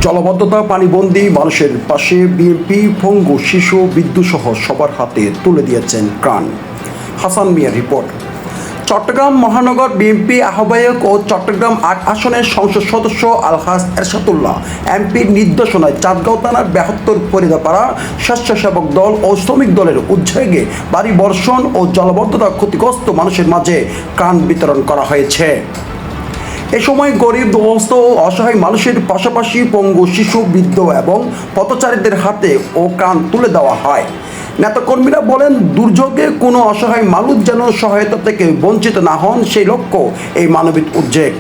জলাবদ্ধতা পানিবন্দী মানুষের পাশে বিএনপি পঙ্গু শিশু বিদ্যুৎসহ সবার হাতে তুলে দিয়েছেন ত্রাণ। হাসান মিয়ার রিপোর্ট। চট্টগ্রাম মহানগর বিএনপি আহ্বায়ক ও চট্টগ্রাম ৮ আসনের সংসদ সদস্য আলহাজ এরশাদুল্লাহ এমপির নির্দেশনায় চাঁদগাঁও থানার ৭২ পরিদাপাড়া স্বেচ্ছাসেবক দল ও শ্রমিক দলের উদ্যোগে বাড়ি বর্ষণ ও জলাবদ্ধতা ক্ষতিগ্রস্ত মানুষের মাঝে ত্রাণ বিতরণ করা হয়েছে। এ সময় গরিব, দুস্থ ও অসহায় মানুষের পাশাপাশি পঙ্গু শিশু, বৃদ্ধ এবং পথচারীদের হাতে ও ত্রাণ তুলে দেওয়া হয়। নেতাকর্মীরা বলেন, দুর্যোগে কোনো অসহায় মানুষ যেন সহায়তা থেকে বঞ্চিত না হন, সেই লক্ষ্য এই মানবিক উদ্যোগ।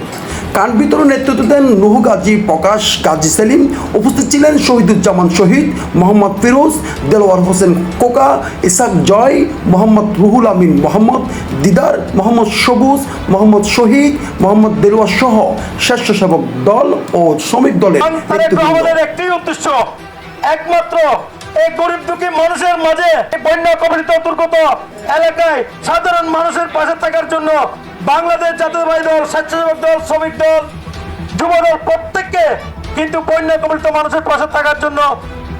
ত্রাণ বিতরণ নেতৃত্ব দেন নুহ গাজী প্রকাশ, গাজী সেলিম। উপস্থিত ছিলেন শহীদুজ্জামান শহীদ, মোহাম্মদ ফিরোজ, দেলোয়ার হোসেন কোকা, ইসাক জয়, মোহাম্মদ রুহুল আমিন, মোহাম্মদ দিদার, মোহাম্মদ সবুজ, মোহাম্মদ শহীদ, মোহাম্মদ দেলোয়ার সহ স্বেচ্ছাসেবক দল ও শ্রমিক দলের একটি উদ্দেশ্য, একমাত্র এই গরিব দুঃখী মানুষের মাঝে বন্যা কবলিত দুর্গত এলাকায় সাধারণ মানুষের পাশে থাকার জন্য বাংলাদেশ জাতীয়তাবাদী দল, স্বেচ্ছাসেবক দল, শ্রমিক দল, যুব দল প্রত্যেককে কিন্তু বন্যা কবলিত মানুষের পাশে থাকার জন্য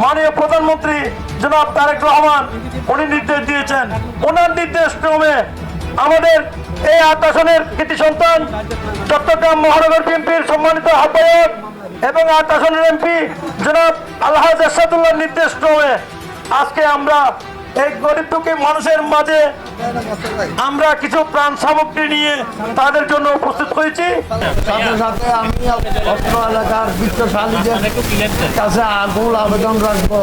মাননীয় প্রধানমন্ত্রী জনাব তারেক রহমান উনি নির্দেশ দিয়েছেন। ওনার নির্দেশ ক্রমে আমাদের এই ৮ আসনের কৃতি সন্তান চট্টগ্রাম মহানগর বিএনপির সম্মানিত আহ্বায়ক এবং ৮ আসনের এমপি জনাব আলহাজ এরশাদুল্লাহর নির্দেশ ক্রমে আজকে আমরা এই গরিব দুঃখী মানুষের মাঝে আমরা কিছু ত্রাণ সামগ্রী নিয়ে তাদের জন্য উপস্থিত হয়েছি। সাথে সাথে আমি অত্র এলাকার বিত্তশালীদের কাছে আকুল আবেদন রাখবো,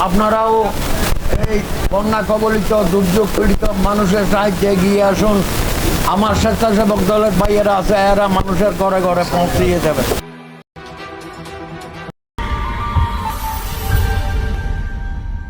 আপনারাও এই বন্যা কবলিত দুর্যোগ পীড়িত মানুষের সাহায্যে এগিয়ে আসুন। আমার স্বেচ্ছাসেবক দলের ভাইয়েরা আছে, এরা মানুষের ঘরে ঘরে পৌঁছিয়ে দেবে।